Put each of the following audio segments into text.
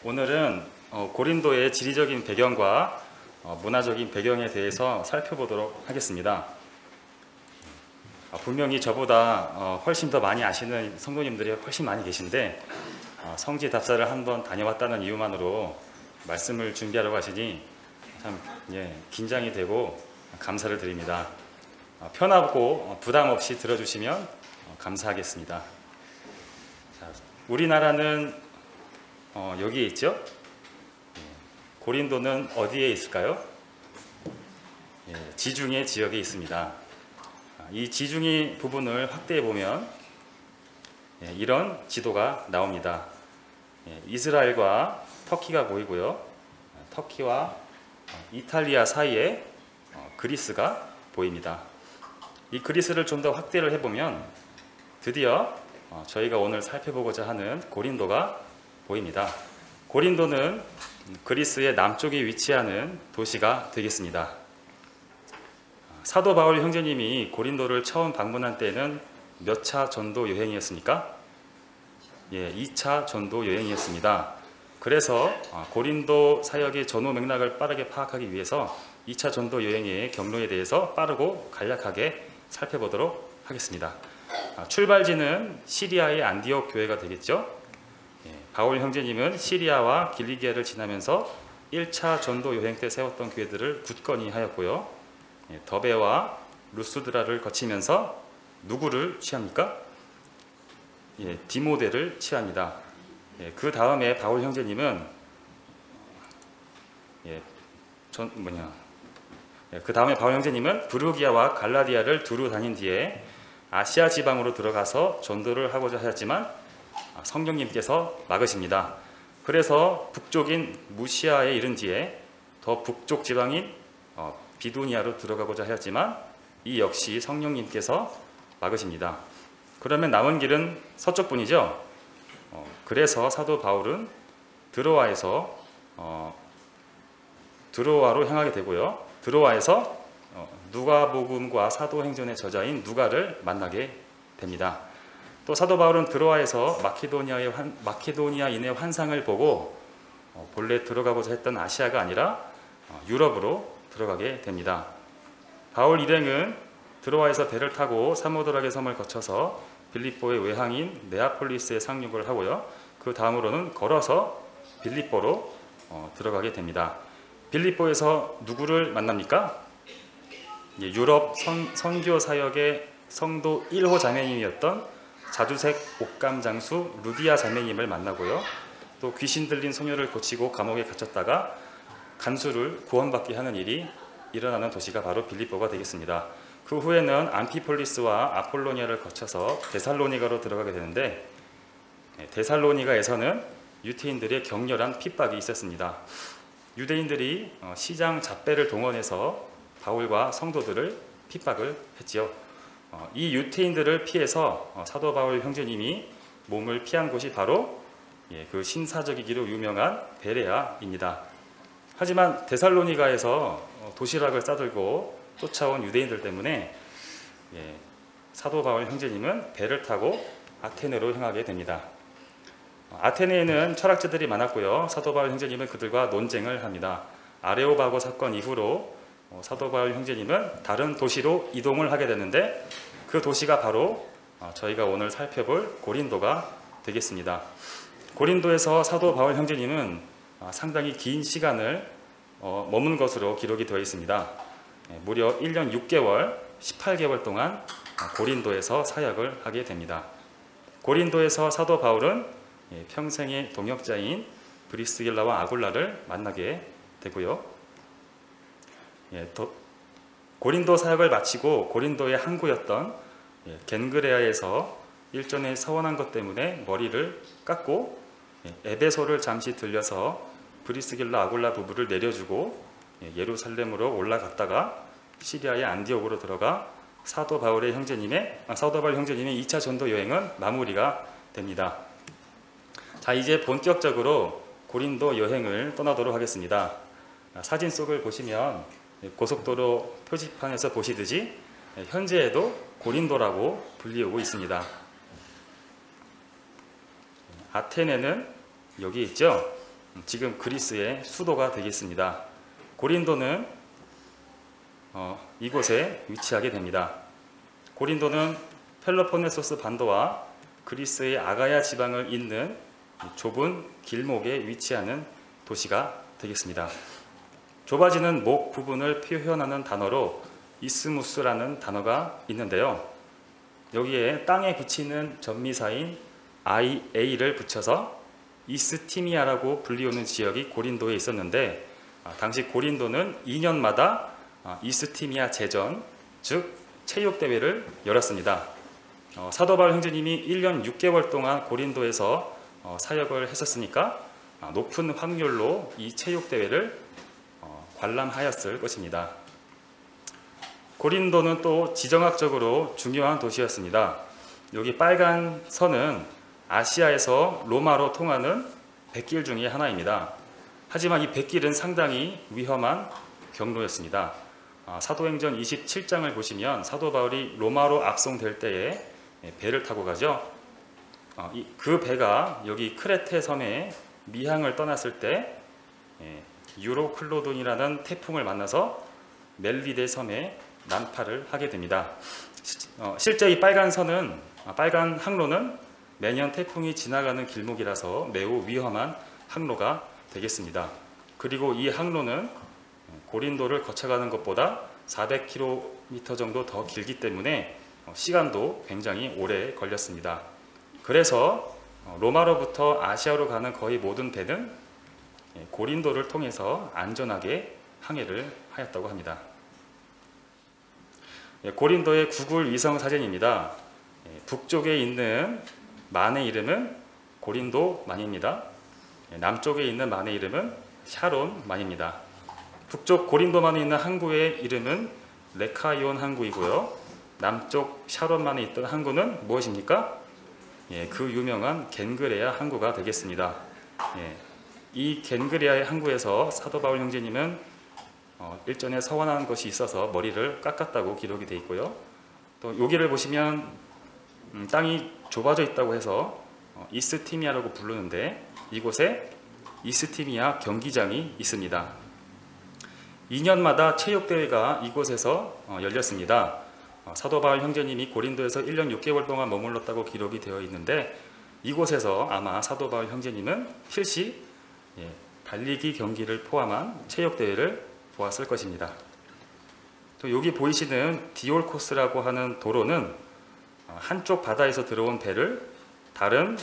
오늘은 고린도의 지리적인 배경과 문화적인 배경에 대해서 살펴보도록 하겠습니다. 분명히 저보다 훨씬 더 많이 아시는 성도님들이 훨씬 많이 계신데 성지 답사를 한번 다녀왔다는 이유만으로 말씀을 준비하려고 하시니 참 긴장이 되고 감사를 드립니다. 편하고 부담 없이 들어주시면 감사하겠습니다. 우리나라는 여기에 있죠? 고린도는 어디에 있을까요? 지중해 지역에 있습니다. 이 지중해 부분을 확대해 보면 이런 지도가 나옵니다. 이스라엘과 터키가 보이고요. 터키와 이탈리아 사이에 그리스가 보입니다. 이 그리스를 좀 더 확대를 해보면 드디어 저희가 오늘 살펴보고자 하는 고린도가 보입니다. 고린도는 그리스의 남쪽에 위치하는 도시가 되겠습니다. 사도 바울 형제님이 고린도를 처음 방문한 때는 몇 차 전도 여행이었습니까? 2차 전도 여행이었습니다. 그래서 고린도 사역의 전후 맥락을 빠르게 파악하기 위해서 2차 전도 여행의 경로에 대해서 빠르고 간략하게 살펴보도록 하겠습니다. 출발지는 시리아의 안디옥 교회가 되겠죠. 바울 형제님은 시리아와 길리기아를 지나면서 1차 전도 여행 때 세웠던 교회들을 굳건히 하였고요. 더베와 루스드라를 거치면서 누구를 취합니까? 디모데를 취합니다. 그 다음에 바울 형제님은 브루기아와 갈라디아를 두루 다닌 뒤에 아시아 지방으로 들어가서 전도를 하고자 하였지만 성령님께서 막으십니다. 그래서 북쪽인 무시아에 이른 뒤에 더 북쪽 지방인 비두니아로 들어가고자 하였지만 이 역시 성령님께서 막으십니다. 그러면 남은 길은 서쪽뿐이죠. 그래서 사도 바울은 드로아로 향하게 되고요. 드로아에서 누가복음과 사도행전의 저자인 누가를 만나게 됩니다. 또 사도 바울은 드로아에서 마케도니아인의 환상을 보고 본래 들어가고자 했던 아시아가 아니라 유럽으로 들어가게 됩니다. 바울 일행은 드로아에서 배를 타고 사모드락의 섬을 거쳐서 빌립보의 외항인 네아폴리스에 상륙을 하고요. 그 다음으로는 걸어서 빌립보로 들어가게 됩니다. 빌립보에서 누구를 만납니까? 유럽 선교 사역의 성도 1호 자매님이었던 자주색 옥감 장수 루디아 자매님을 만나고요. 또 귀신 들린 소녀를 고치고 감옥에 갇혔다가 간수를 구원받게 하는 일이 일어나는 도시가 바로 빌립보가 되겠습니다. 그 후에는 암피폴리스와 아폴로니아를 거쳐서 데살로니가로 들어가게 되는데 데살로니가에서는 유대인들의 격렬한 핍박이 있었습니다. 유대인들이 시장 잡배를 동원해서 바울과 성도들을 핍박을 했지요. 이 유대인들을 피해서 사도 바울 형제님이 몸을 피한 곳이 바로 그 신사적이기로 유명한 베레아입니다. 하지만 데살로니가에서 도시락을 싸들고 쫓아온 유대인들 때문에 사도 바울 형제님은 배를 타고 아테네로 향하게 됩니다. 아테네에는 철학자들이 많았고요. 사도 바울 형제님은 그들과 논쟁을 합니다. 아레오바고 사건 이후로 사도 바울 형제님은 다른 도시로 이동을 하게 되는데 그 도시가 바로 저희가 오늘 살펴볼 고린도가 되겠습니다. 고린도에서 사도 바울 형제님은 상당히 긴 시간을 머문 것으로 기록이 되어 있습니다. 무려 1년 6개월, 18개월 동안 고린도에서 사역을 하게 됩니다. 고린도에서 사도 바울은 평생의 동역자인 브리스길라와 아굴라를 만나게 되고요. 고린도 사역을 마치고 고린도의 항구였던 겐그레아에서 일전에 서원한 것 때문에 머리를 깎고 에베소를 잠시 들려서 브리스길라 아굴라 부부를 내려주고 예루살렘으로 올라갔다가 시리아의 안디옥으로 들어가 사도 바울 형제님의 2차 전도 여행은 마무리가 됩니다. 자, 이제 본격적으로 고린도 여행을 떠나도록 하겠습니다. 사진 속을 보시면 고속도로 표지판에서 보시듯이 현재에도 고린도라고 불리우고 있습니다. 아테네는 여기 있죠. 지금 그리스의 수도가 되겠습니다. 고린도는 이곳에 위치하게 됩니다. 고린도는 펠로폰네소스 반도와 그리스의 아가야 지방을 잇는 좁은 길목에 위치하는 도시가 되겠습니다. 좁아지는 목 부분을 표현하는 단어로 이스무스라는 단어가 있는데요. 여기에 땅에 붙이는 전미사인 IA를 붙여서 이스티미아라고 불리우는 지역이 고린도에 있었는데, 당시 고린도는 2년마다 이스티미아 제전, 즉 체육대회를 열었습니다. 사도 바울 형제님이 1년 6개월 동안 고린도에서 사역을 했었으니까 높은 확률로 이 체육대회를 관람하였을 것입니다. 고린도는 또 지정학적으로 중요한 도시였습니다. 여기 빨간 선은 아시아에서 로마로 통하는 백길 중에 하나입니다. 하지만 이 백길은 상당히 위험한 경로였습니다. 사도행전 27장을 보시면 사도 바울이 로마로 압송될 때에 배를 타고 가죠. 그 배가 여기 크레테 섬의 미항을 떠났을 때 유로클로돈이라는 태풍을 만나서 멜리데 섬에 난파를 하게 됩니다. 실제 이 빨간 항로는 매년 태풍이 지나가는 길목이라서 매우 위험한 항로가 되겠습니다. 그리고 이 항로는 고린도를 거쳐가는 것보다 400km 정도 더 길기 때문에 시간도 굉장히 오래 걸렸습니다. 그래서 로마로부터 아시아로 가는 거의 모든 배는 고린도를 통해서 안전하게 항해를 하였다고 합니다. 고린도의 구글 위성 사진입니다. 북쪽에 있는 만의 이름은 고린도만입니다. 남쪽에 있는 만의 이름은 샤론만입니다. 북쪽 고린도만에 있는 항구의 이름은 레카이온 항구이고요. 남쪽 샤론만에 있던 항구는 무엇입니까? 그 유명한 겐그레아 항구가 되겠습니다. 이 겐그레아의 항구에서 사도 바울 형제님은 일전에 서원한 것이 있어서 머리를 깎았다고 기록이 되어 있고요. 또 여기를 보시면 땅이 좁아져 있다고 해서 이스티미아라고 부르는데, 이곳에 이스티미아 경기장이 있습니다. 2년마다 체육대회가 이곳에서 열렸습니다. 사도 바울 형제님이 고린도에서 1년 6개월 동안 머물렀다고 기록이 되어 있는데, 이곳에서 아마 사도 바울 형제님은 필시 달리기 경기를 포함한 체육대회를 보았을 것입니다. 또 여기 보이시는 디올코스라고 하는 도로는 한쪽 바다에서 들어온 배를 다른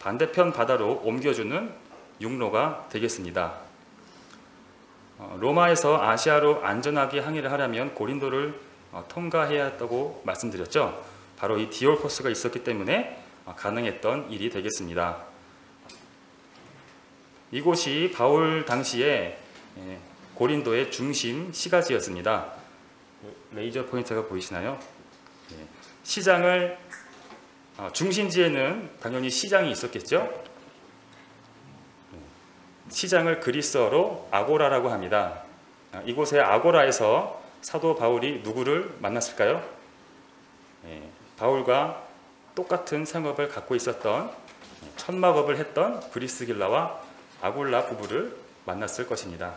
반대편 바다로 옮겨주는 육로가 되겠습니다. 로마에서 아시아로 안전하게 항해를 하려면 고린도를 통과해야 했다고 말씀드렸죠. 바로 이 디올코스가 있었기 때문에 가능했던 일이 되겠습니다. 이곳이 바울 당시에 고린도의 중심 시가지였습니다. 레이저 포인터가 보이시나요? 시장을 중심지에는 당연히 시장이 있었겠죠. 시장을 그리스어로 아고라라고 합니다. 이곳의 아고라에서 사도 바울이 누구를 만났을까요? 바울과 똑같은 생업을 갖고 있었던, 천막업을 했던 브리스길라와 아굴라 부부를 만났을 것입니다.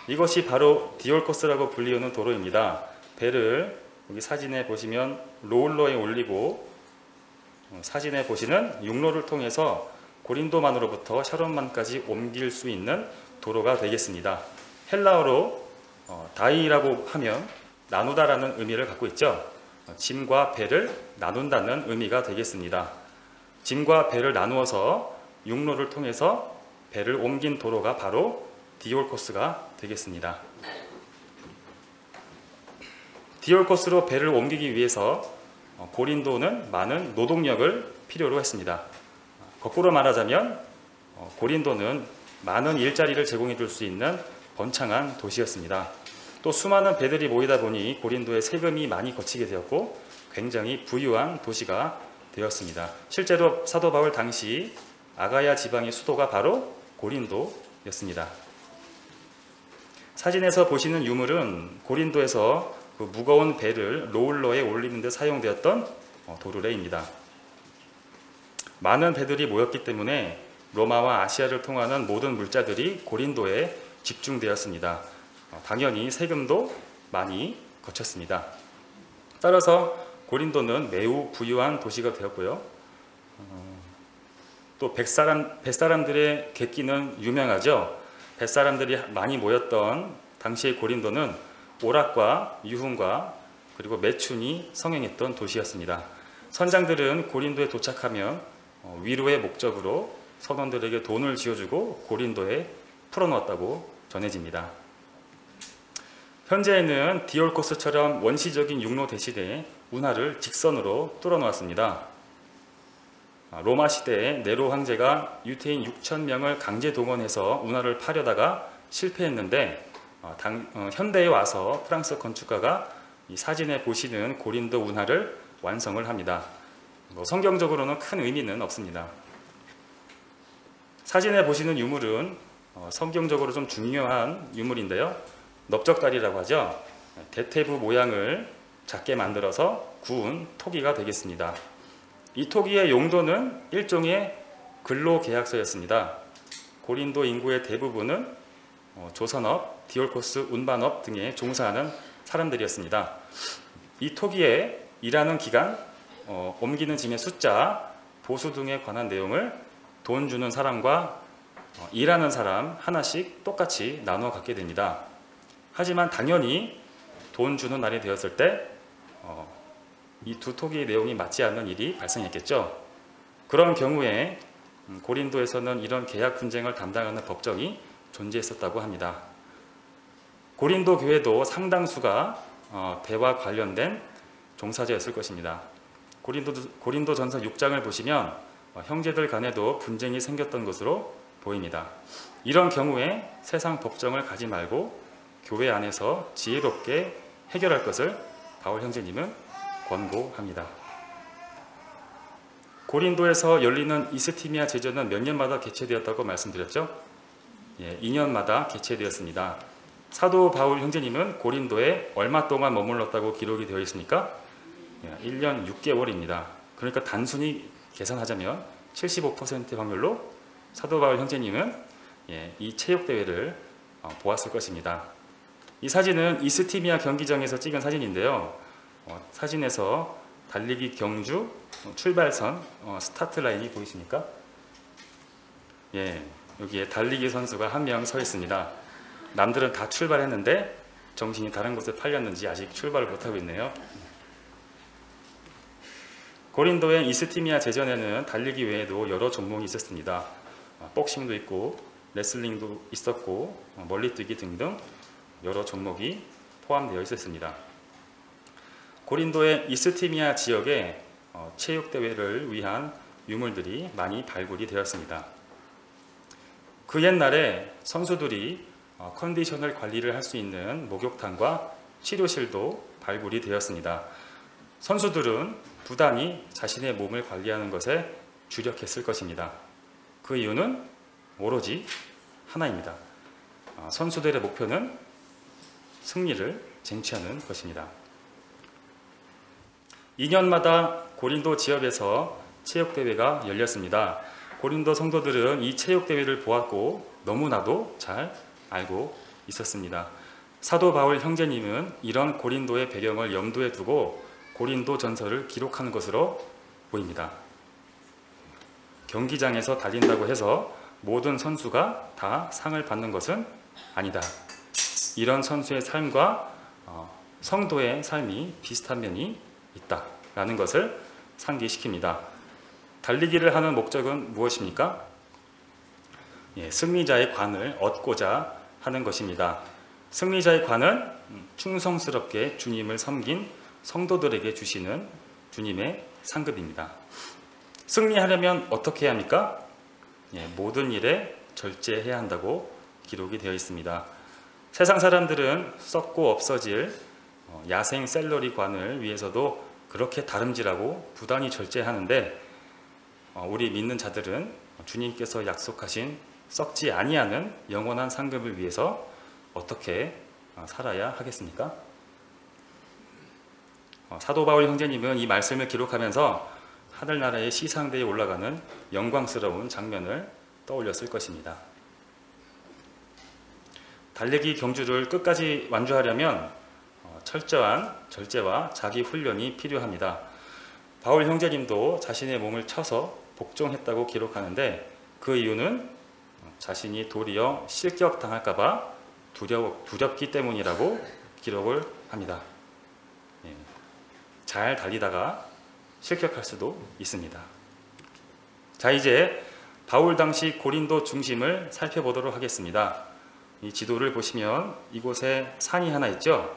이것이 바로 디올코스라고 불리우는 도로입니다. 배를 여기 사진에 보시면 롤러에 올리고, 사진에 보시는 육로를 통해서 고린도만으로부터 샤론만까지 옮길 수 있는 도로가 되겠습니다. 헬라어로 다이라고 하면 나누다라는 의미를 갖고 있죠. 짐과 배를 나눈다는 의미가 되겠습니다. 짐과 배를 나누어서 육로를 통해서 배를 옮긴 도로가 바로 디올코스가 되겠습니다. 디올코스로 배를 옮기기 위해서 고린도는 많은 노동력을 필요로 했습니다. 거꾸로 말하자면 고린도는 많은 일자리를 제공해 줄 수 있는 번창한 도시였습니다. 또 수많은 배들이 모이다 보니 고린도에 세금이 많이 거치게 되었고 굉장히 부유한 도시가 되었습니다. 실제로 사도 바울 당시 아가야 지방의 수도가 바로 고린도였습니다. 사진에서 보시는 유물은 고린도에서 그 무거운 배를 롤러에 올리는 데 사용되었던 도르래입니다. 많은 배들이 모였기 때문에 로마와 아시아를 통하는 모든 물자들이 고린도에 집중되었습니다. 당연히 세금도 많이 거쳤습니다. 따라서 고린도는 매우 부유한 도시가 되었고요. 또 뱃사람들의 객기는 유명하죠. 뱃사람들이 많이 모였던 당시의 고린도는 오락과 유흥과 그리고 매춘이 성행했던 도시였습니다. 선장들은 고린도에 도착하면 위로의 목적으로 선원들에게 돈을 쥐어주고 고린도에 풀어놓았다고 전해집니다. 현재에는 디올코스처럼 원시적인 육로 대신에 운하를 직선으로 뚫어놓았습니다. 로마 시대에 네로 황제가 유태인 6,000명을 강제 동원해서 운하를 파려다가 실패했는데 현대에 와서 프랑스 건축가가 이 사진에 보시는 고린도 운하를 완성을 합니다. 성경적으로는 큰 의미는 없습니다. 사진에 보시는 유물은 성경적으로 좀 중요한 유물인데요. 넓적다리라고 하죠. 대퇴부 모양을 작게 만들어서 구운 토기가 되겠습니다. 이 토기의 용도는 일종의 근로계약서였습니다. 고린도 인구의 대부분은 조선업, 디올코스 운반업 등에 종사하는 사람들이었습니다. 이 토기에 일하는 기간, 옮기는 짐의 숫자, 보수 등에 관한 내용을 돈 주는 사람과 일하는 사람 하나씩 똑같이 나누어 갖게 됩니다. 하지만 당연히 돈 주는 날이 되었을 때 이 두 토기의 내용이 맞지 않는 일이 발생했겠죠. 그런 경우에 고린도에서는 이런 계약 분쟁을 담당하는 법정이 존재했었다고 합니다. 고린도 교회도 상당수가 배와 관련된 종사자였을 것입니다. 고린도전서 6장을 보시면 형제들 간에도 분쟁이 생겼던 것으로 보입니다. 이런 경우에 세상 법정을 가지 말고 교회 안에서 지혜롭게 해결할 것을 바울 형제님은 권고합니다. 고린도에서 열리는 이스티미아 제전은 몇 년마다 개최되었다고 말씀드렸죠? 2년마다 개최되었습니다. 사도 바울 형제님은 고린도에 얼마 동안 머물렀다고 기록이 되어 있습니까? 1년 6개월입니다. 그러니까 단순히 계산하자면 75% 확률로 사도 바울 형제님은 이 체육대회를 보았을 것입니다. 이 사진은 이스티미아 경기장에서 찍은 사진인데요. 사진에서 달리기 경주 출발선 스타트 라인이 보이십니까? 여기에 달리기 선수가 한 명 서 있습니다. 남들은 다 출발했는데 정신이 다른 곳에 팔렸는지 아직 출발을 못하고 있네요. 고린도의 이스티미아 제전에는 달리기 외에도 여러 종목이 있었습니다. 복싱도 있고 레슬링도 있었고 멀리뛰기 등등 여러 종목이 포함되어 있었습니다. 고린도의 이스티미아 지역에 체육대회를 위한 유물들이 많이 발굴이 되었습니다. 그 옛날에 선수들이 컨디션을 관리를 할 수 있는 목욕탕과 치료실도 발굴이 되었습니다. 선수들은 부단히 자신의 몸을 관리하는 것에 주력했을 것입니다. 그 이유는 오로지 하나입니다. 선수들의 목표는 승리를 쟁취하는 것입니다. 2년마다 고린도 지역에서 체육대회가 열렸습니다. 고린도 성도들은 이 체육대회를 보았고 너무나도 잘 알고 있었습니다. 사도 바울 형제님은 이런 고린도의 배경을 염두에 두고 고린도 전서를 기록하는 것으로 보입니다. 경기장에서 달린다고 해서 모든 선수가 다 상을 받는 것은 아니다. 이런 선수의 삶과 성도의 삶이 비슷한 면이 있다라는 것을 상기시킵니다. 달리기를 하는 목적은 무엇입니까? 승리자의 관을 얻고자 하는 것입니다. 승리자의 관은 충성스럽게 주님을 섬긴 성도들에게 주시는 주님의 상급입니다. 승리하려면 어떻게 해야 합니까? 모든 일에 절제해야 한다고 기록이 되어 있습니다. 세상 사람들은 썩고 없어질 야생 샐러리 관을 위해서도 그렇게 다름질하고 부단히 절제하는데 우리 믿는 자들은 주님께서 약속하신 썩지 아니하는 영원한 상급을 위해서 어떻게 살아야 하겠습니까? 사도 바울 형제님은 이 말씀을 기록하면서 하늘나라의 시상대에 올라가는 영광스러운 장면을 떠올렸을 것입니다. 달리기 경주를 끝까지 완주하려면 철저한 절제와 자기 훈련이 필요합니다. 바울 형제님도 자신의 몸을 쳐서 복종했다고 기록하는데 그 이유는 자신이 도리어 실격당할까봐 두렵기 때문이라고 기록을 합니다. 잘 달리다가 실격할 수도 있습니다. 자, 이제 바울 당시 고린도 중심을 살펴보도록 하겠습니다. 이 지도를 보시면 이곳에 산이 하나 있죠.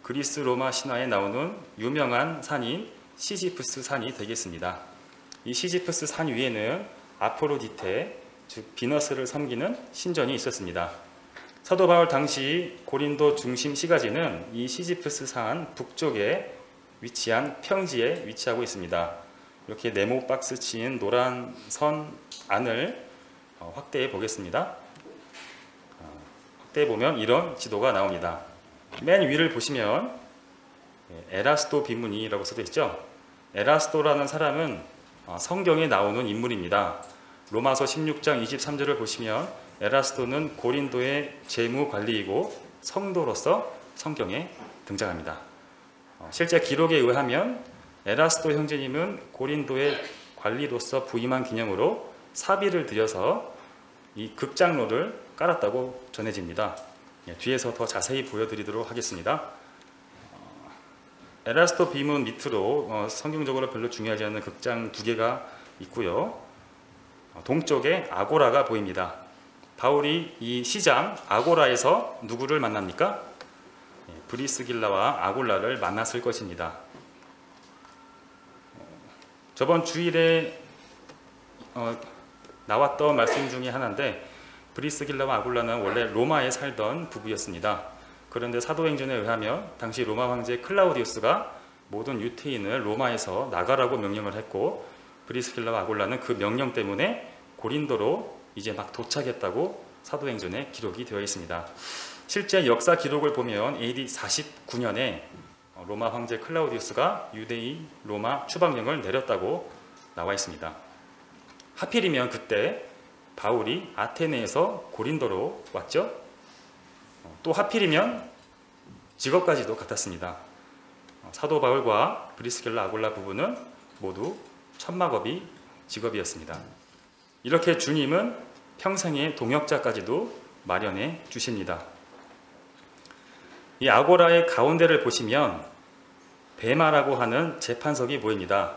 그리스 로마 신화에 나오는 유명한 산인 시지프스 산이 되겠습니다. 이 시지프스 산 위에는 아포로디테, 즉 비너스를 섬기는 신전이 있었습니다. 사도 바울 당시 고린도 중심 시가지는 이 시지프스 산 북쪽에 위치한 평지에 위치하고 있습니다. 이렇게 네모 박스 친 노란 선 안을 확대해 보겠습니다. 확대해 보면 이런 지도가 나옵니다. 맨 위를 보시면 에라스도 비문이라고 써져 있죠. 에라스도라는 사람은 성경에 나오는 인물입니다. 로마서 16장 23절을 보시면 에라스도는 고린도의 재무관리이고 성도로서 성경에 등장합니다. 실제 기록에 의하면 에라스도 형제님은 고린도의 관리로서 부임한 기념으로 사비를 들여서 이 극장로를 깔았다고 전해집니다. 뒤에서 더 자세히 보여드리도록 하겠습니다. 에라스도 비문 밑으로 성경적으로 별로 중요하지 않는 극장 두 개가 있고요. 동쪽에 아고라가 보입니다. 바울이 이 시장 아고라에서 누구를 만납니까? 브리스길라와 아굴라를 만났을 것입니다. 저번 주일에 나왔던 말씀 중에 하나인데 브리스길라와 아굴라는 원래 로마에 살던 부부였습니다. 그런데 사도행전에 의하면 당시 로마 황제 클라우디우스가 모든 유태인을 로마에서 나가라고 명령을 했고 브리스길라와 아굴라는 그 명령 때문에 고린도로 이제 막 도착했다고 사도행전에 기록이 되어 있습니다. 실제 역사 기록을 보면 AD 49년에 로마 황제 클라우디우스가 유대인 로마 추방령을 내렸다고 나와 있습니다. 하필이면 그때 바울이 아테네에서 고린도로 왔죠. 또 하필이면 직업까지도 같았습니다. 사도 바울과 브리스길라 아굴라 부부는 모두 천막업이 직업이었습니다. 이렇게 주님은 평생의 동역자까지도 마련해 주십니다. 이 아고라의 가운데를 보시면 베마라고 하는 재판석이 보입니다.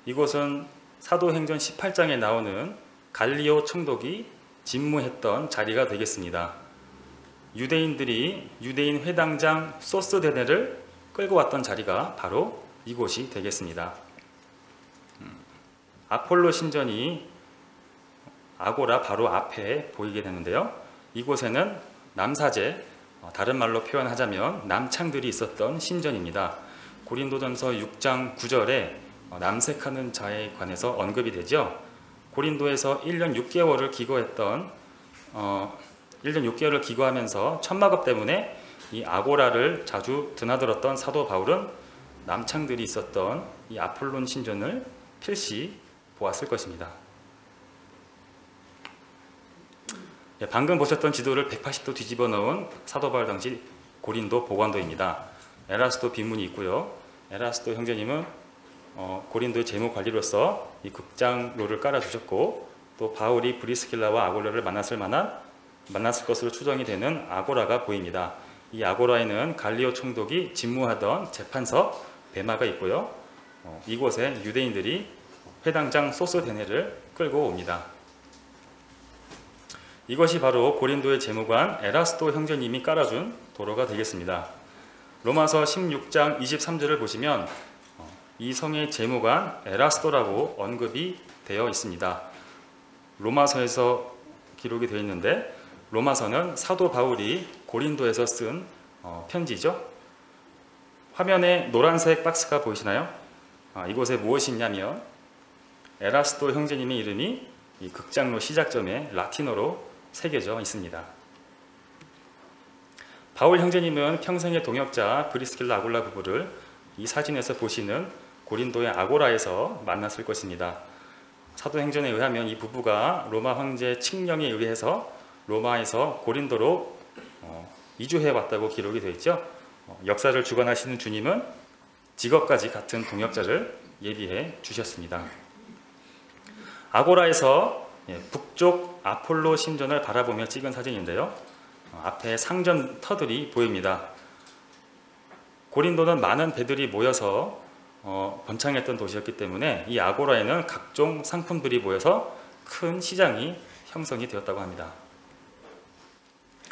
이곳은 사도행전 18장에 나오는 갈리오 총독이 집무했던 자리가 되겠습니다. 유대인들이 유대인 회당장 소스데네를 끌고 왔던 자리가 바로 이곳이 되겠습니다. 아폴로 신전이 아고라 바로 앞에 보이게 되는데요. 이곳에는 남사제, 다른 말로 표현하자면 남창들이 있었던 신전입니다. 고린도전서 6장 9절에 남색하는 자에 관해서 언급이 되죠. 고린도에서 1년 6개월을 기거했던 1년 6개월을 기거하면서 천막업 때문에 이 아고라를 자주 드나들었던 사도 바울은 남창들이 있었던 이 아폴론 신전을 필시 보았을 것입니다. 방금 보셨던 지도를 180도 뒤집어 놓은 사도 바울 당시 고린도 보관도입니다. 에라스도 빈문이 있고요. 에라스도 형제님은 고린도의 재무관리로서 이 극장로를 깔아주셨고 또 바울이 브리스길라와 아골라를 만났을 것으로 추정이 되는 아고라가 보입니다. 이 아고라에는 갈리오 총독이 집무하던 재판석 베마가 있고요. 이곳에 유대인들이 회당장 소스데네를 끌고 옵니다. 이것이 바로 고린도의 재무관 에라스도 형제님이 깔아준 도로가 되겠습니다. 로마서 16장 23절을 보시면 이 성의 재무관 에라스도라고 언급이 되어 있습니다. 로마서에서 기록이 되어 있는데 로마서는 사도 바울이 고린도에서 쓴 편지죠. 화면에 노란색 박스가 보이시나요? 이곳에 무엇이 있냐면 에라스도 형제님의 이름이 이 극장로 시작점에 라틴어로 새겨져 있습니다. 바울 형제님은 평생의 동역자 브리스길라 아골라 부부를 이 사진에서 보시는 고린도의 아고라에서 만났을 것입니다. 사도행전에 의하면 이 부부가 로마 황제 칙령에 의해서 로마에서 고린도로 이주해 왔다고 기록이 되어 있죠. 역사를 주관하시는 주님은 직업까지 같은 동역자를 예비해 주셨습니다. 아고라에서 북쪽 아폴로 신전을 바라보며 찍은 사진인데요. 앞에 상전 터들이 보입니다. 고린도는 많은 배들이 모여서 번창했던 도시였기 때문에 이 아고라에는 각종 상품들이 모여서 큰 시장이 형성이 되었다고 합니다.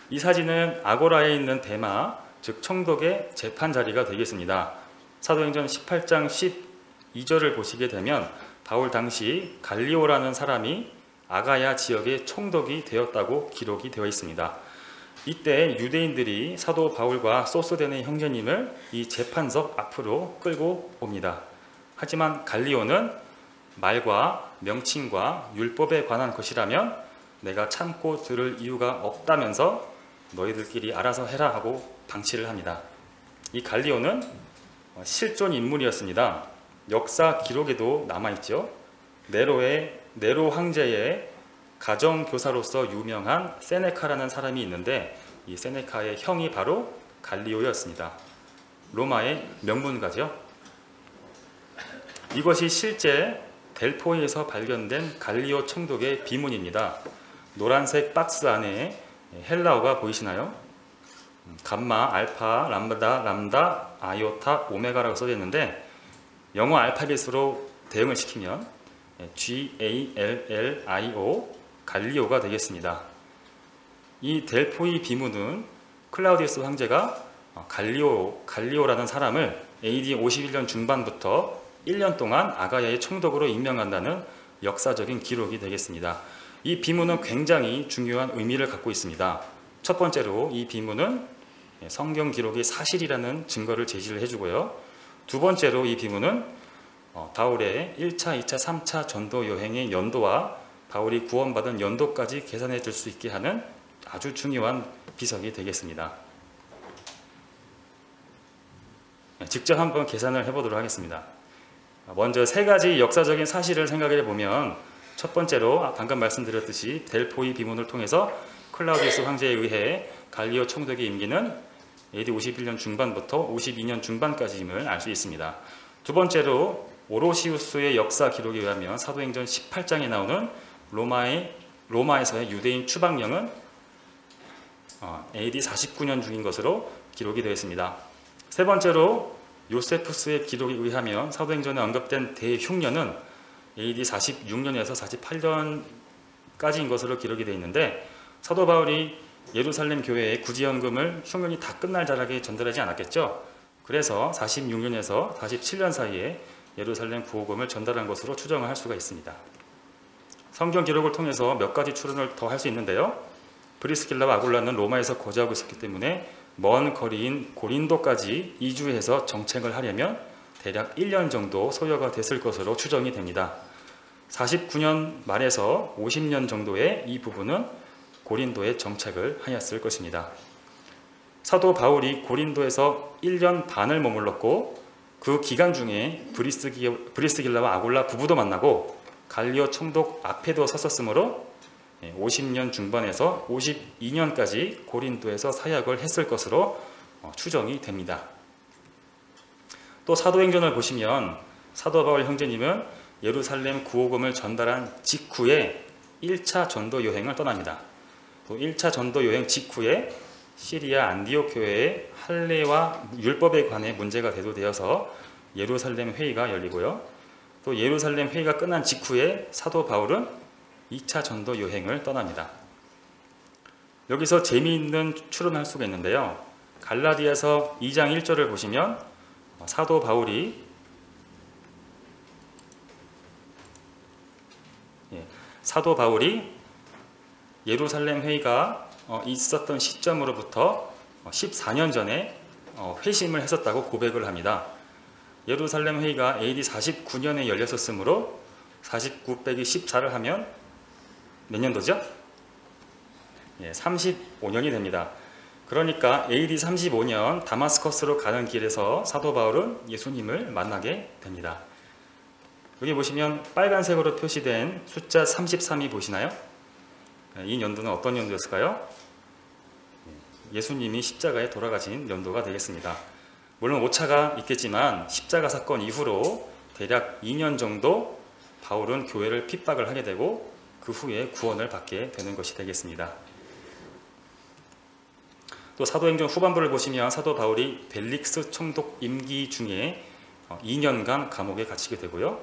이 사진은 아고라에 있는 대마, 즉 총독의 재판 자리가 되겠습니다. 사도행전 18장 12절을 보시게 되면 바울 당시 갈리오라는 사람이 아가야 지역의 총독이 되었다고 기록이 되어 있습니다. 이때 유대인들이 사도 바울과 소스데네 형제님을 이 재판석 앞으로 끌고 옵니다. 하지만 갈리오는 말과 명칭과 율법에 관한 것이라면 내가 참고 들을 이유가 없다면서 너희들끼리 알아서 해라 하고 방치를 합니다. 이 갈리오는 실존 인물이었습니다. 역사 기록에도 남아있죠. 네로 황제의 가정교사로서 유명한 세네카라는 사람이 있는데 이 세네카의 형이 바로 갈리오였습니다. 로마의 명문가죠. 이것이 실제 델포이에서 발견된 갈리오 총독의 비문입니다. 노란색 박스 안에 헬라어가 보이시나요? 감마, 알파, 람다, 아이오타, 오메가라고 써져 있는데 영어 알파벳으로 대응을 시키면 GALLIO 갈리오가 되겠습니다. 이 델포이 비문은 클라우디우스 황제가 갈리오라는 사람을 AD 51년 중반부터 1년 동안 아가야의 총독으로 임명한다는 역사적인 기록이 되겠습니다. 이 비문은 굉장히 중요한 의미를 갖고 있습니다. 첫 번째로 이 비문은 성경 기록이 사실이라는 증거를 제시를 해주고요. 두 번째로 이 비문은 바울의 1차, 2차, 3차 전도 여행의 연도와 바울이 구원받은 연도까지 계산해 줄 수 있게 하는 아주 중요한 비석이 되겠습니다. 직접 한번 계산을 해보도록 하겠습니다. 먼저 세 가지 역사적인 사실을 생각해 보면 첫 번째로 방금 말씀드렸듯이 델포이 비문을 통해서 클라우디우스 황제에 의해 갈리오 총독의 임기는 AD 51년 중반부터 52년 중반까지임을 알 수 있습니다. 두 번째로 오로시우스의 역사 기록에 의하면 사도행전 18장에 나오는 로마에서의 유대인 추방령은 AD 49년 중인 것으로 기록이 되어 있습니다. 세 번째로 요세푸스의 기록에 의하면 사도행전에 언급된 대흉년은 AD 46년에서 48년까지인 것으로 기록이 되어 있는데 사도 바울이 예루살렘 교회에 구제연금을 흉년이 다 끝날 자락에 전달하지 않았겠죠. 그래서 46년에서 47년 사이에 예루살렘 구호금을 전달한 것으로 추정을 할 수가 있습니다. 성경 기록을 통해서 몇 가지 추론을 더 할 수 있는데요. 브리스길라와 아굴라는 로마에서 거주하고 있었기 때문에 먼 거리인 고린도까지 이주해서 정책을 하려면 대략 1년 정도 소요가 됐을 것으로 추정이 됩니다. 49년 말에서 50년 정도의 이 부분은 고린도에 정착을 하였을 것입니다. 사도 바울이 고린도에서 1년 반을 머물렀고 그 기간 중에 브리스길라와 아굴라 부부도 만나고 갈리오 총독 앞에도 섰었으므로 50년 중반에서 52년까지 고린도에서 사역을 했을 것으로 추정이 됩니다. 또 사도행전을 보시면 사도 바울 형제님은 예루살렘 구호금을 전달한 직후에 1차 전도 여행을 떠납니다. 또 1차 전도 여행 직후에 시리아 안디옥 교회의 할례와 율법에 관해 문제가 대두되어서 예루살렘 회의가 열리고요. 또 예루살렘 회의가 끝난 직후에 사도 바울은 2차 전도 여행을 떠납니다. 여기서 재미있는 추론할 수가 있는데요. 갈라디아서 2장 1절을 보시면 사도 바울이 예루살렘 회의가 있었던 시점으로부터 14년 전에 회심을 했었다고 고백을 합니다. 예루살렘 회의가 AD 49년에 열렸었으므로 49 빼기 14를 하면 몇 년도죠? 35년이 됩니다. 그러니까 AD 35년 다마스커스로 가는 길에서 사도 바울은 예수님을 만나게 됩니다. 여기 보시면 빨간색으로 표시된 숫자 33이 보시나요? 이 연도는 어떤 연도였을까요? 예수님이 십자가에 돌아가신 연도가 되겠습니다. 물론 오차가 있겠지만 십자가 사건 이후로 대략 2년 정도 바울은 교회를 핍박을 하게 되고 그 후에 구원을 받게 되는 것이 되겠습니다. 또 사도행전 후반부를 보시면 사도 바울이 벨릭스 총독 임기 중에 2년간 감옥에 갇히게 되고요.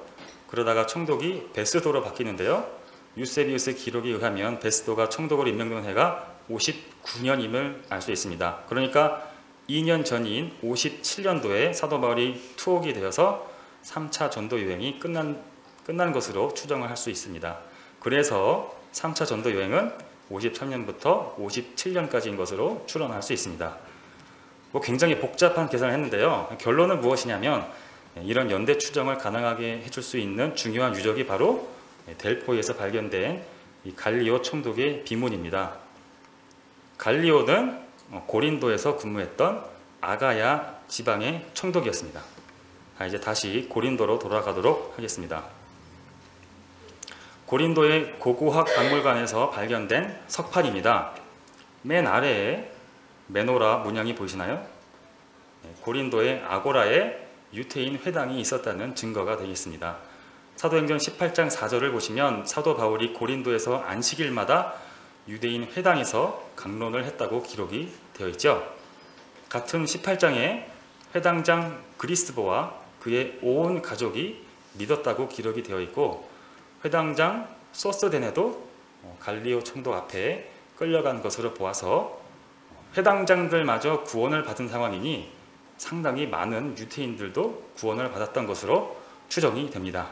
그러다가 총독이 베스도로 바뀌는데요. 유세비우스의 기록에 의하면 베스도가 총독으로 임명된 해가 59년임을 알 수 있습니다. 그러니까 2년 전인 57년도에 사도 바울이 투옥이 되어서 3차 전도 여행이 끝난 것으로 추정을 할 수 있습니다. 그래서 3차 전도 여행은 53년부터 57년까지인 것으로 추론할 수 있습니다. 굉장히 복잡한 계산을 했는데요. 결론은 무엇이냐면 이런 연대 추정을 가능하게 해줄 수 있는 중요한 유적이 바로 델포이에서 발견된 이 갈리오 총독의 비문입니다. 갈리오는 고린도에서 근무했던 아가야 지방의 총독이었습니다. 이제 다시 고린도로 돌아가도록 하겠습니다. 고린도의 고고학 박물관에서 발견된 석판입니다. 맨 아래에 메노라 문양이 보이시나요? 고린도의 아고라에 유태인 회당이 있었다는 증거가 되겠습니다. 사도행전 18장 4절을 보시면 사도 바울이 고린도에서 안식일마다 유대인 회당에서 강론을 했다고 기록이 되어 있죠. 같은 18장에 회당장 그리스보와 그의 온 가족이 믿었다고 기록이 되어 있고 회당장 소스데네도 갈리오 총독 앞에 끌려간 것으로 보아서 회당장들마저 구원을 받은 상황이니 상당히 많은 유태인들도 구원을 받았던 것으로 추정이 됩니다.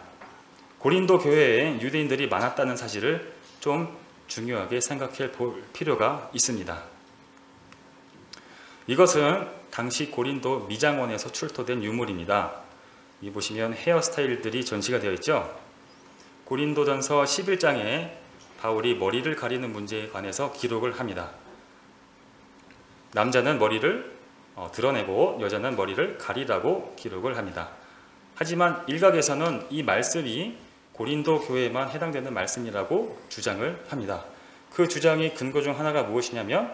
고린도 교회에 유대인들이 많았다는 사실을 좀 중요하게 생각해 볼 필요가 있습니다. 이것은 당시 고린도 미장원에서 출토된 유물입니다. 이 보시면 헤어스타일들이 전시가 되어 있죠. 고린도전서 11장에 바울이 머리를 가리는 문제에 관해서 기록을 합니다. 남자는 머리를 드러내고 여자는 머리를 가리라고 기록을 합니다. 하지만 일각에서는 이 말씀이 고린도 교회에만 해당되는 말씀이라고 주장을 합니다. 그 주장의 근거 중 하나가 무엇이냐면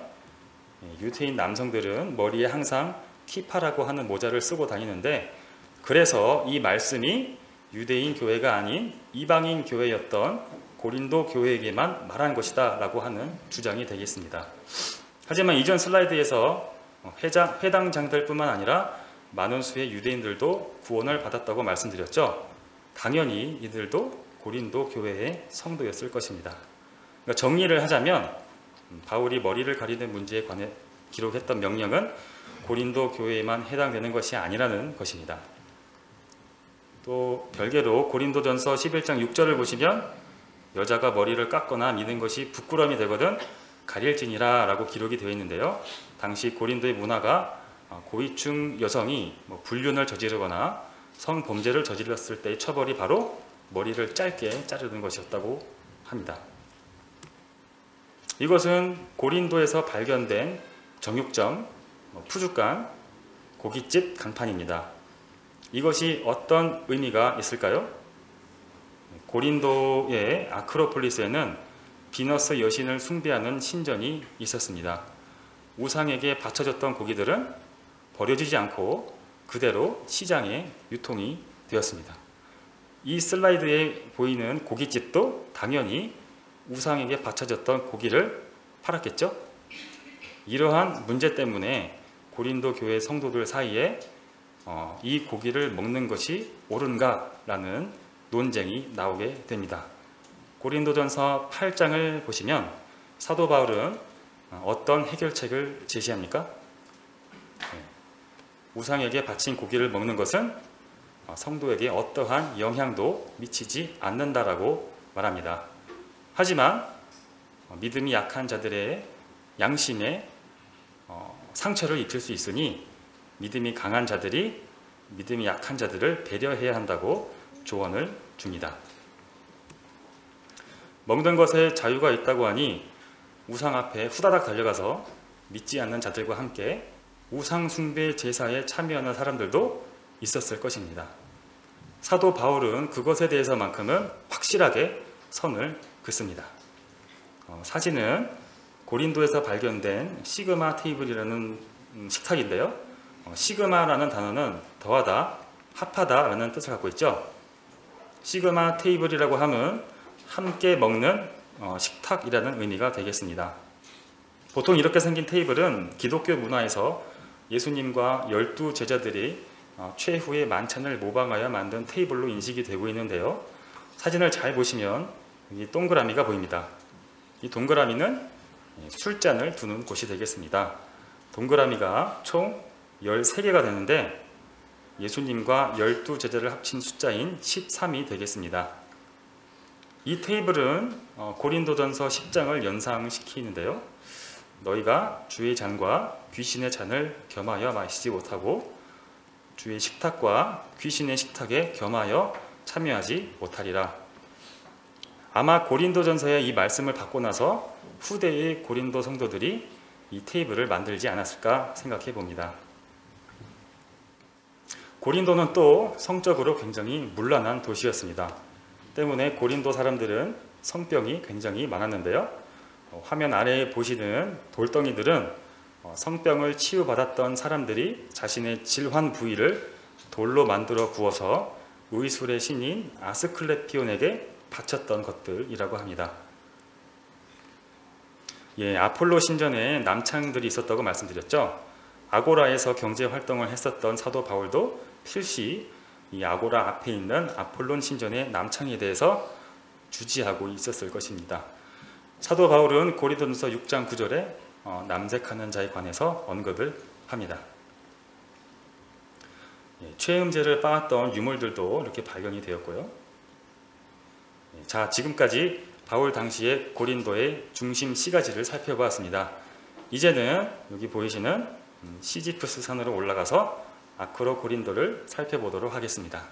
유태인 남성들은 머리에 항상 키파라고 하는 모자를 쓰고 다니는데 그래서 이 말씀이 유대인 교회가 아닌 이방인 교회였던 고린도 교회에게만 말한 것이다 라고 하는 주장이 되겠습니다. 하지만 이전 슬라이드에서 회당장들 뿐만 아니라 많은 수의 유대인들도 구원을 받았다고 말씀드렸죠. 당연히 이들도 고린도 교회의 성도였을 것입니다. 그러니까 정리를 하자면 바울이 머리를 가리는 문제에 관해 기록했던 명령은 고린도 교회에만 해당되는 것이 아니라는 것입니다. 또 별개로 고린도전서 11장 6절을 보시면 여자가 머리를 깎거나 미는 것이 부끄러움이 되거든 가릴지니라 라고 기록이 되어 있는데요. 당시 고린도의 문화가 고위층 여성이 불륜을 저지르거나 성범죄를 저질렀을 때의 처벌이 바로 머리를 짧게 자르는 것이었다고 합니다. 이것은 고린도에서 발견된 정육점, 푸주간, 고깃집 간판입니다. 이것이 어떤 의미가 있을까요? 고린도의 아크로폴리스에는 비너스 여신을 숭배하는 신전이 있었습니다. 우상에게 바쳐졌던 고기들은 버려지지 않고 그대로 시장에 유통이 되었습니다. 이 슬라이드에 보이는 고깃집도 당연히 우상에게 바쳐졌던 고기를 팔았겠죠? 이러한 문제 때문에 고린도 교회 성도들 사이에 이 고기를 먹는 것이 옳은가라는 논쟁이 나오게 됩니다. 고린도전서 8장을 보시면 사도 바울은 어떤 해결책을 제시합니까? 우상에게 바친 고기를 먹는 것은 성도에게 어떠한 영향도 미치지 않는다라고 말합니다. 하지만 믿음이 약한 자들의 양심에 상처를 입힐 수 있으니 믿음이 강한 자들이 믿음이 약한 자들을 배려해야 한다고 조언을 줍니다. 먹는 것에 자유가 있다고 하니 우상 앞에 후다닥 달려가서 믿지 않는 자들과 함께 우상 숭배 제사에 참여하는 사람들도 있었을 것입니다. 사도 바울은 그것에 대해서만큼은 확실하게 선을 긋습니다. 사진은 고린도에서 발견된 시그마 테이블이라는 식탁인데요. 시그마라는 단어는 더하다, 합하다 라는 뜻을 갖고 있죠. 시그마 테이블이라고 하면 함께 먹는 식탁이라는 의미가 되겠습니다. 보통 이렇게 생긴 테이블은 기독교 문화에서 예수님과 12 제자들이 최후의 만찬을 모방하여 만든 테이블로 인식이 되고 있는데요. 사진을 잘 보시면 이 동그라미가 보입니다. 이 동그라미는 술잔을 두는 곳이 되겠습니다. 동그라미가 총 13개가 되는데 예수님과 12 제자를 합친 숫자인 13이 되겠습니다. 이 테이블은 고린도전서 10장을 연상시키는데요. 너희가 주의 잔과 귀신의 잔을 겸하여 마시지 못하고 주의 식탁과 귀신의 식탁에 겸하여 참여하지 못하리라. 아마 고린도전서의 이 말씀을 받고 나서 후대의 고린도 성도들이 이 테이블을 만들지 않았을까 생각해 봅니다. 고린도는 또 성적으로 굉장히 문란한 도시였습니다. 때문에 고린도 사람들은 성병이 굉장히 많았는데요. 화면 아래에 보시는 돌덩이들은 성병을 치유받았던 사람들이 자신의 질환 부위를 돌로 만들어 구워서 의술의 신인 아스클레피온에게 바쳤던 것들이라고 합니다. 아폴로 신전에 남창들이 있었다고 말씀드렸죠. 아고라에서 경제 활동을 했었던 사도 바울도 필시 이 아고라 앞에 있는 아폴론 신전의 남창에 대해서 주지하고 있었을 것입니다. 사도 바울은 고린도전서 6장 9절에 남색하는 자에 관해서 언급을 합니다. 최음제를 빻았던 유물들도 이렇게 발견이 되었고요. 자, 지금까지 바울 당시의 고린도의 중심 시가지를 살펴보았습니다. 이제는 여기 보이시는 시지프스 산으로 올라가서 아크로고린도를 살펴보도록 하겠습니다.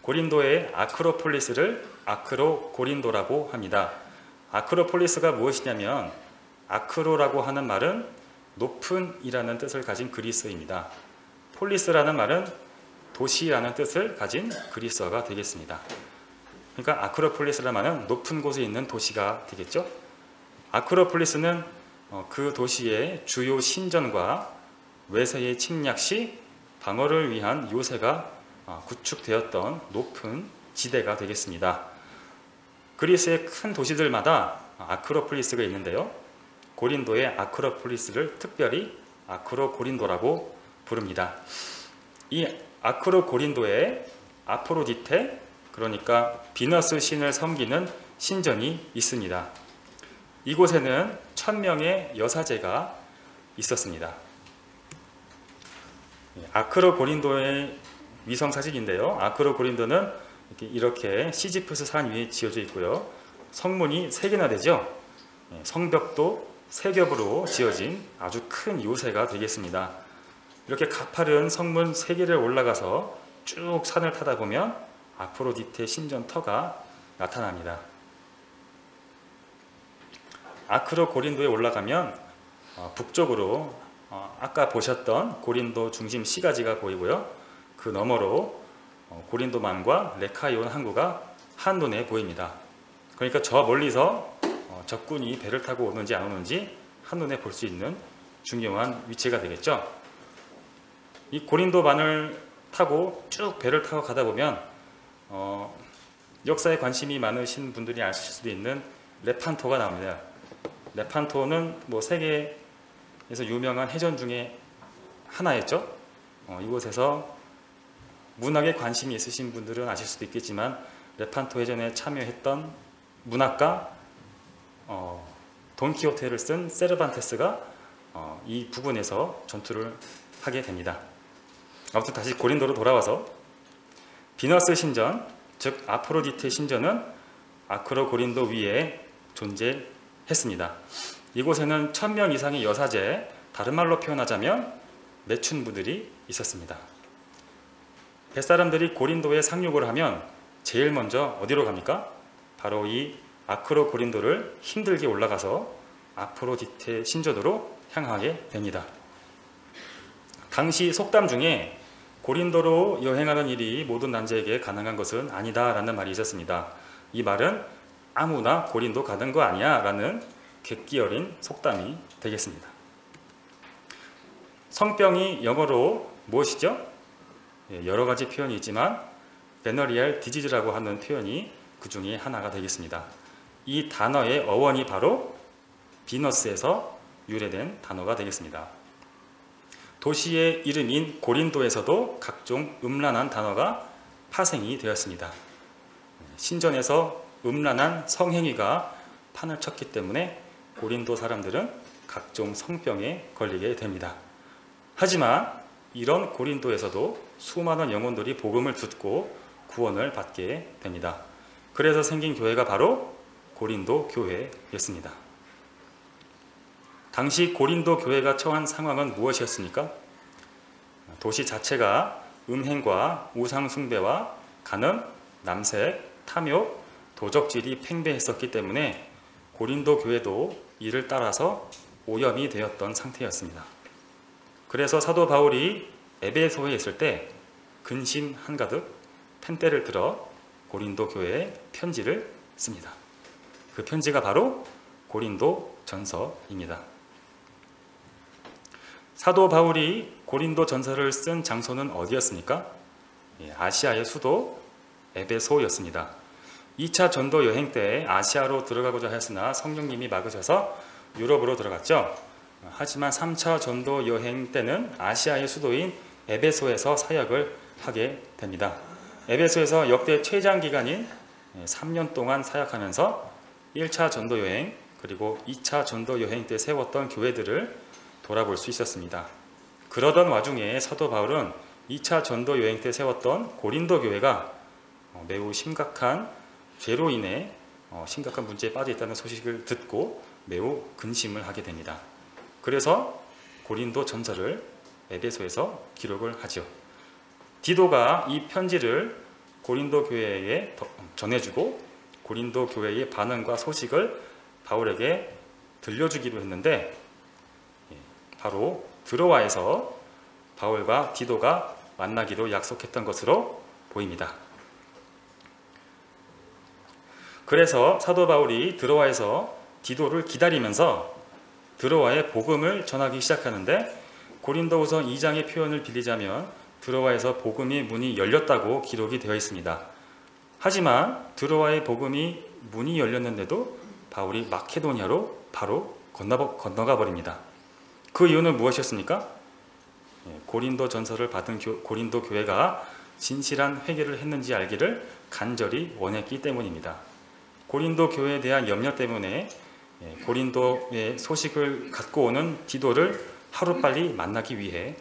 고린도의 아크로폴리스를 아크로고린도라고 합니다. 아크로폴리스가 무엇이냐면 아크로라고 하는 말은 높은 이라는 뜻을 가진 그리스어입니다. 폴리스라는 말은 도시라는 뜻을 가진 그리스어가 되겠습니다. 그러니까 아크로폴리스라는 말은 높은 곳에 있는 도시가 되겠죠. 아크로폴리스는 그 도시의 주요 신전과 외세의 침략 시 방어를 위한 요새가 구축되었던 높은 지대가 되겠습니다. 그리스의 큰 도시들마다 아크로폴리스가 있는데요. 고린도의 아크로폴리스를 특별히 아크로고린도라고 부릅니다. 이 아크로고린도에 아포로디테, 그러니까 비너스 신을 섬기는 신전이 있습니다. 이곳에는 1000명의 여사제가 있었습니다. 아크로고린도의 위성 사진인데요. 아크로고린도는 이렇게 시지프스 산 위에 지어져 있고요. 성문이 3개나 되죠. 성벽도 3겹으로 지어진 아주 큰 요새가 되겠습니다. 이렇게 가파른 성문 3개를 올라가서 쭉 산을 타다 보면 아프로디테 신전터가 나타납니다. 아크로고린도에 올라가면 북쪽으로 아까 보셨던 고린도 중심 시가지가 보이고요. 그 너머로 고린도만과 레카이온 항구가 한눈에 보입니다. 그러니까 저 멀리서 적군이 배를 타고 오는지 안 오는지 한눈에 볼 수 있는 중요한 위치가 되겠죠. 이 고린도만을 타고 쭉 배를 타고 가다 보면 역사에 관심이 많으신 분들이 아실 수도 있는 레판토가 나옵니다. 레판토는 세계에서 유명한 해전 중에 하나였죠. 이곳에서 문학에 관심이 있으신 분들은 아실 수도 있겠지만 레판토 해전에 참여했던 문학가 돈키호테를 쓴 세르반테스가 이 부근에서 전투를 하게 됩니다. 아무튼 다시 고린도로 돌아와서 비너스 신전, 즉 아프로디테 신전은 아크로고린도 위에 존재했습니다. 이곳에는 1000명 이상의 여사제, 다른 말로 표현하자면 매춘부들이 있었습니다. 뱃사람들이 고린도에 상륙을 하면 제일 먼저 어디로 갑니까? 바로 이 아크로고린도를 힘들게 올라가서 아프로디테 신전으로 향하게 됩니다. 당시 속담 중에 고린도로 여행하는 일이 모든 남자에게 가능한 것은 아니다라는 말이 있었습니다. 이 말은 아무나 고린도 가는 거 아니야 라는 객기 어린 속담이 되겠습니다. 성병이 영어로 무엇이죠? 여러 가지 표현이 있지만 venereal disease라고 하는 표현이 그 중에 하나가 되겠습니다. 이 단어의 어원이 바로 비너스에서 유래된 단어가 되겠습니다. 도시의 이름인 고린도에서도 각종 음란한 단어가 파생이 되었습니다. 신전에서 음란한 성행위가 판을 쳤기 때문에 고린도 사람들은 각종 성병에 걸리게 됩니다. 하지만 이런 고린도에서도 수많은 영혼들이 복음을 듣고 구원을 받게 됩니다. 그래서 생긴 교회가 바로 고린도 교회였습니다. 당시 고린도 교회가 처한 상황은 무엇이었습니까? 도시 자체가 음행과 우상숭배와 간음, 남색, 탐욕, 도적질이 팽배했었기 때문에 고린도 교회도 이를 따라서 오염이 되었던 상태였습니다. 그래서 사도 바울이 에베소에 있을 때 근심 한가득 펜대를 들어 고린도 교회에 편지를 씁니다. 그 편지가 바로 고린도 전서입니다. 사도 바울이 고린도 전서를 쓴 장소는 어디였습니까? 아시아의 수도 에베소였습니다. 2차 전도 여행 때 아시아로 들어가고자 했으나 성령님이 막으셔서 유럽으로 들어갔죠. 하지만 3차 전도 여행 때는 아시아의 수도인 에베소에서 사역을 하게 됩니다. 에베소에서 역대 최장 기간인 3년 동안 사역하면서 1차 전도 여행 그리고 2차 전도 여행 때 세웠던 교회들을 돌아볼 수 있었습니다. 그러던 와중에 사도 바울은 2차 전도 여행 때 세웠던 고린도 교회가 매우 심각한 죄로 인해 심각한 문제에 빠져 있다는 소식을 듣고 매우 근심을 하게 됩니다. 그래서 고린도 전서를 에베소에서 기록을 하죠. 디도가 이 편지를 고린도 교회에 전해주고 고린도 교회의 반응과 소식을 바울에게 들려주기로 했는데 바로 드로아에서 바울과 디도가 만나기로 약속했던 것으로 보입니다. 그래서 사도 바울이 드로아에서 디도를 기다리면서 드로아의 복음을 전하기 시작하는데 고린도후서 2장의 표현을 빌리자면 드로아에서 복음의 문이 열렸다고 기록이 되어 있습니다. 하지만 드로아의 복음이 문이 열렸는데도 바울이 마케도니아로 바로 건너가 버립니다. 그 이유는 무엇이었습니까? 고린도 전서를 받은 고린도 교회가 진실한 회개를 했는지 알기를 간절히 원했기 때문입니다. 고린도 교회에 대한 염려 때문에 고린도의 소식을 갖고 오는 디도를 하루빨리 만나기 위해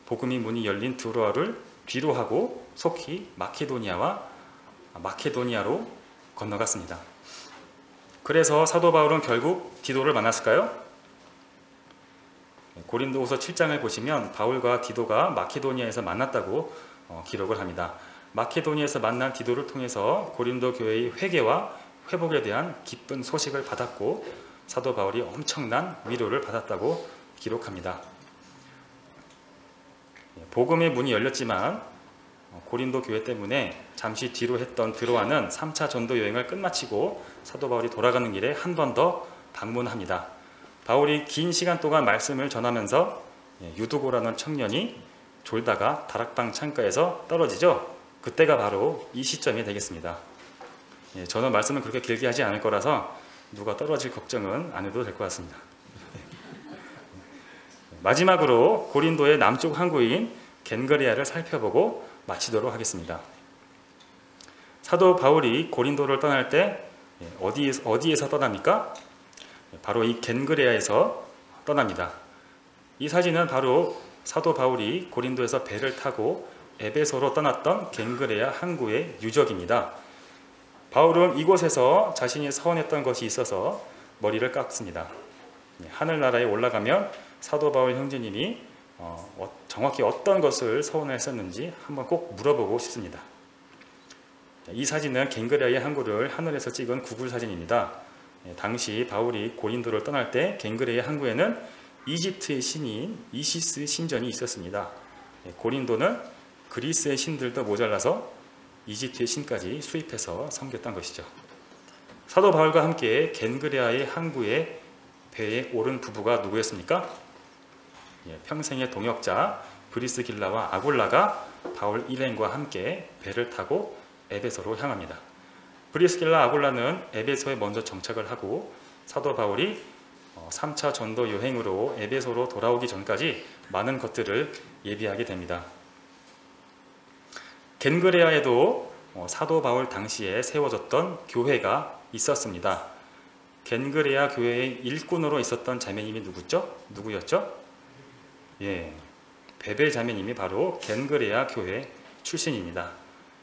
복음의 문이 열린 드로아를 뒤로 하고 속히 마케도니아로 건너갔습니다. 그래서 사도 바울은 결국 디도를 만났을까요? 고린도후서 7장을 보시면 바울과 디도가 마케도니아에서 만났다고 기록을 합니다. 마케도니아에서 만난 디도를 통해서 고린도 교회의 회개와 회복에 대한 기쁜 소식을 받았고 사도 바울이 엄청난 위로를 받았다고 기록합니다. 복음의 문이 열렸지만 고린도 교회 때문에 잠시 뒤로 했던 드로아는 3차 전도 여행을 끝마치고 사도 바울이 돌아가는 길에 한 번 더 방문합니다. 바울이 긴 시간 동안 말씀을 전하면서 유두고라는 청년이 졸다가 다락방 창가에서 떨어지죠. 그때가 바로 이 시점이 되겠습니다. 저는 말씀을 그렇게 길게 하지 않을 거라서 누가 떨어질 걱정은 안 해도 될 것 같습니다. 마지막으로 고린도의 남쪽 항구인 겐그레아를 살펴보고 마치도록 하겠습니다. 사도 바울이 고린도를 떠날 때 어디에서 떠납니까? 바로 이 겐그레아에서 떠납니다. 이 사진은 바로 사도 바울이 고린도에서 배를 타고 에베소로 떠났던 겐그레아 항구의 유적입니다. 바울은 이곳에서 자신이 서원했던 것이 있어서 머리를 깎습니다. 하늘나라에 올라가면 사도 바울 형제님이 정확히 어떤 것을 서원을 했었는지 한번 꼭 물어보고 싶습니다. 이 사진은 겐그레아의 항구를 하늘에서 찍은 구글 사진입니다. 당시 바울이 고린도를 떠날 때 겐그레아 항구에는 이집트의 신인 이시스 신전이 있었습니다. 고린도는 그리스의 신들도 모자라서 이집트의 신까지 수입해서 섬겼던 것이죠. 사도 바울과 함께 겐그레아의 항구에 배에 오른 부부가 누구였습니까? 평생의 동역자 브리스길라와 아굴라가 바울 일행과 함께 배를 타고 에베소로 향합니다. 브리스길라 아굴라는 에베소에 먼저 정착을 하고 사도 바울이 3차 전도 여행으로 에베소로 돌아오기 전까지 많은 것들을 예비하게 됩니다. 겐그레아에도 사도 바울 당시에 세워졌던 교회가 있었습니다. 겐그레아 교회의 일꾼으로 있었던 자매님이 누구였죠? 베베 자매님이 바로 겐그레아 교회 출신입니다.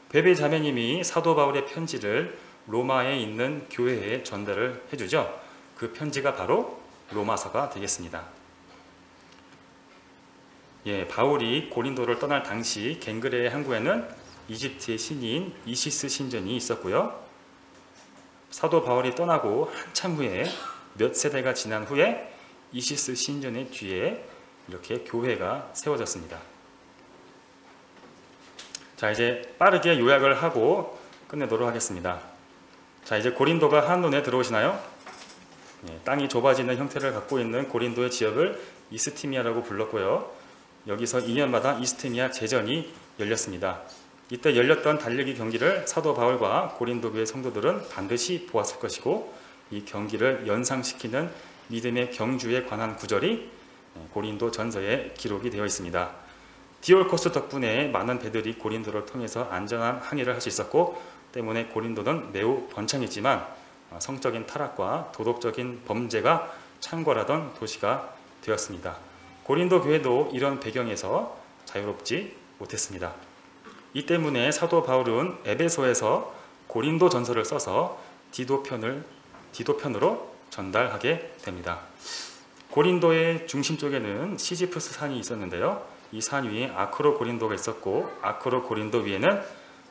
베베 자매님이 사도 바울의 편지를 로마에 있는 교회에 전달을 해주죠. 그 편지가 바로 로마서가 되겠습니다. 바울이 고린도를 떠날 당시 겐그레아 항구에는 이집트의 신인 이시스 신전이 있었고요. 사도 바울이 떠나고 한참 후에 몇 세대가 지난 후에 이시스 신전의 뒤에 이렇게 교회가 세워졌습니다. 자, 이제 빠르게 요약을 하고 끝내도록 하겠습니다. 자, 이제 고린도가 한눈에 들어오시나요? 땅이 좁아지는 형태를 갖고 있는 고린도의 지역을 이스티미아라고 불렀고요. 여기서 2년마다 이스티미아 제전이 열렸습니다. 이때 열렸던 달리기 경기를 사도 바울과 고린도 교회 성도들은 반드시 보았을 것이고, 이 경기를 연상시키는 믿음의 경주에 관한 구절이 고린도 전서에 기록이 되어 있습니다. 디올코스 덕분에 많은 배들이 고린도를 통해서 안전한 항해를 할 수 있었고, 때문에 고린도는 매우 번창했지만 성적인 타락과 도덕적인 범죄가 창궐하던 도시가 되었습니다. 고린도 교회도 이런 배경에서 자유롭지 못했습니다. 이 때문에 사도 바울은 에베소에서 고린도 전서를 써서 디도편으로 전달하게 됩니다. 고린도의 중심 쪽에는 시지프스 산이 있었는데요. 이 산 위에 아크로 고린도가 있었고, 아크로 고린도 위에는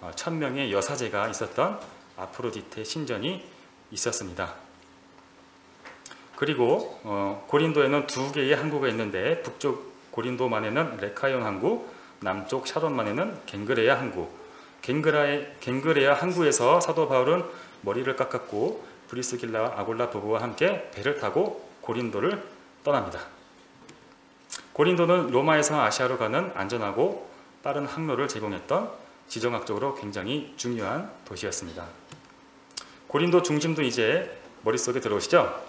1000명의 여사제가 있었던 아프로디테 신전이 있었습니다. 그리고 고린도에는 2개의 항구가 있는데, 북쪽 고린도만에는 레카이온 항구, 남쪽 샤론만에는 겐그레아 항구. 겐그레아 항구에서 사도 바울은 머리를 깎았고 브리스길라와 아굴라 부부와 함께 배를 타고 고린도를 떠납니다. 고린도는 로마에서 아시아로 가는 안전하고 빠른 항로를 제공했던 지정학적으로 굉장히 중요한 도시였습니다. 고린도 중심도 이제 머릿속에 들어오시죠?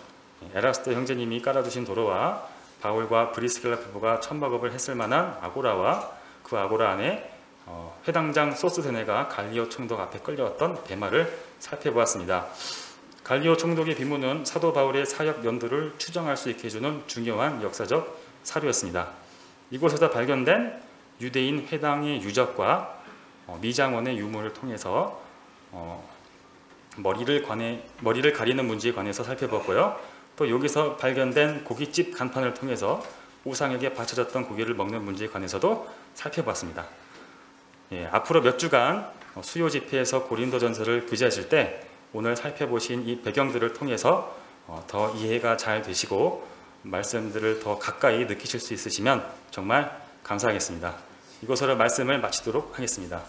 에라스도 형제님이 깔아주신 도로와 바울과 브리스길라 부부가 천막업을 했을 만한 아고라와 그 아고라 안에 회당장 소스데네가 갈리오 총독 앞에 끌려왔던 배말을 살펴보았습니다. 갈리오 총독의 비문은 사도 바울의 사역 연도를 추정할 수 있게 해주는 중요한 역사적 사료였습니다. 이곳에서 발견된 유대인 회당의 유적과 미장원의 유물을 통해서 머리를 가리는 문제에 관해서 살펴봤고요. 또 여기서 발견된 고깃집 간판을 통해서 우상에게 바쳐졌던 고기를 먹는 문제에 관해서도 살펴봤습니다. 앞으로 몇 주간 수요 집회에서 고린도 전서를 교제하실 때 오늘 살펴보신 이 배경들을 통해서 더 이해가 잘 되시고 말씀들을 더 가까이 느끼실 수 있으시면 정말 감사하겠습니다. 이것으로 말씀을 마치도록 하겠습니다.